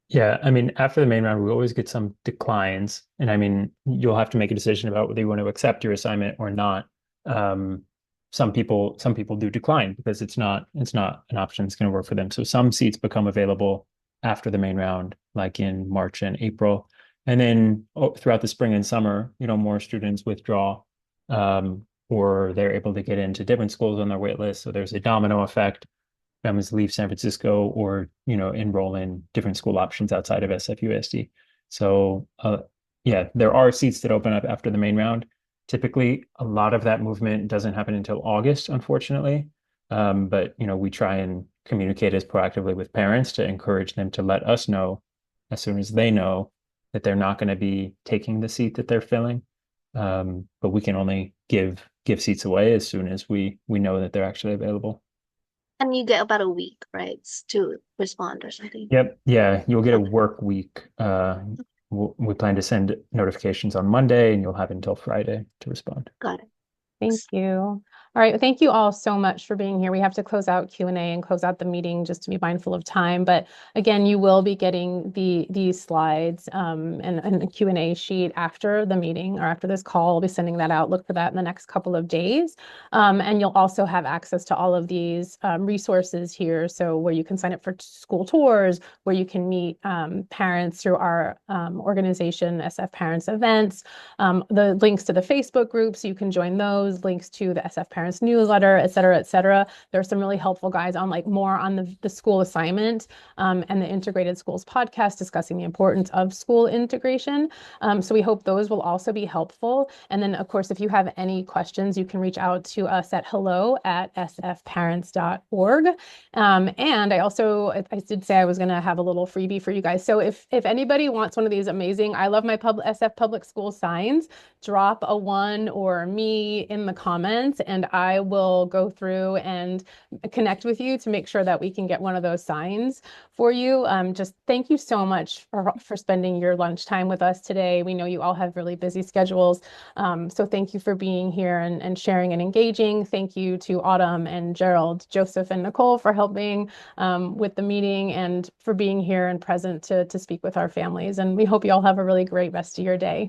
Yeah, I mean, after the main round, we always get some declines, and I mean, you'll have to make a decision about whether you want to accept your assignment or not. Some people do decline because it's not an option that's going to work for them. So some seats become available after the main round, like in March and April. And then throughout the spring and summer, more students withdraw, or they're able to get into different schools on their wait list. So there's a domino effect. Families leave San Francisco or, enroll in different school options outside of SFUSD. So, yeah, there are seats that open up after the main round. Typically, a lot of that movement doesn't happen until August, unfortunately. But, we try and communicate as proactively with parents to encourage them to let us know as soon as they know that they're not going to be taking the seat that they're filling. But we can only give seats away as soon as we know that they're actually available. And you get about a week, right, to respond or something. Yep. Yeah, you'll get a work week. We plan to send notifications on Monday, and you'll have until Friday to respond. Got it. Thank you. All right. Thank you all so much for being here. We have to close out Q&A and close out the meeting just to be mindful of time. But again, you will be getting these slides and a Q&A sheet after the meeting or after this call. We'll be sending that out. Look for that in the next couple of days. And you'll also have access to all of these resources here. So where you can sign up for school tours, where you can meet parents through our organization, SF Parents Events, the links to the Facebook groups, so you can join those, links to the SF Parents newsletter, et cetera, et cetera. There are some really helpful guides on more on the school assignment and the Integrated Schools podcast discussing the importance of school integration. So we hope those will also be helpful. And then, of course, if you have any questions, you can reach out to us at hello@sfparents.org. And I did say I was going to have a little freebie for you guys. So if anybody wants one of these amazing I Love My SF Public School signs, drop a one or me in the comments, and I will go through and connect with you to make sure that we can get one of those signs for you. Just thank you so much for spending your lunchtime with us today. We know you all have really busy schedules. So thank you for being here and sharing and engaging. Thank you to Autumn and Gerald, Joseph, and Nicole for helping with the meeting and for being here and present to speak with our families. And we hope you all have a really great rest of your day.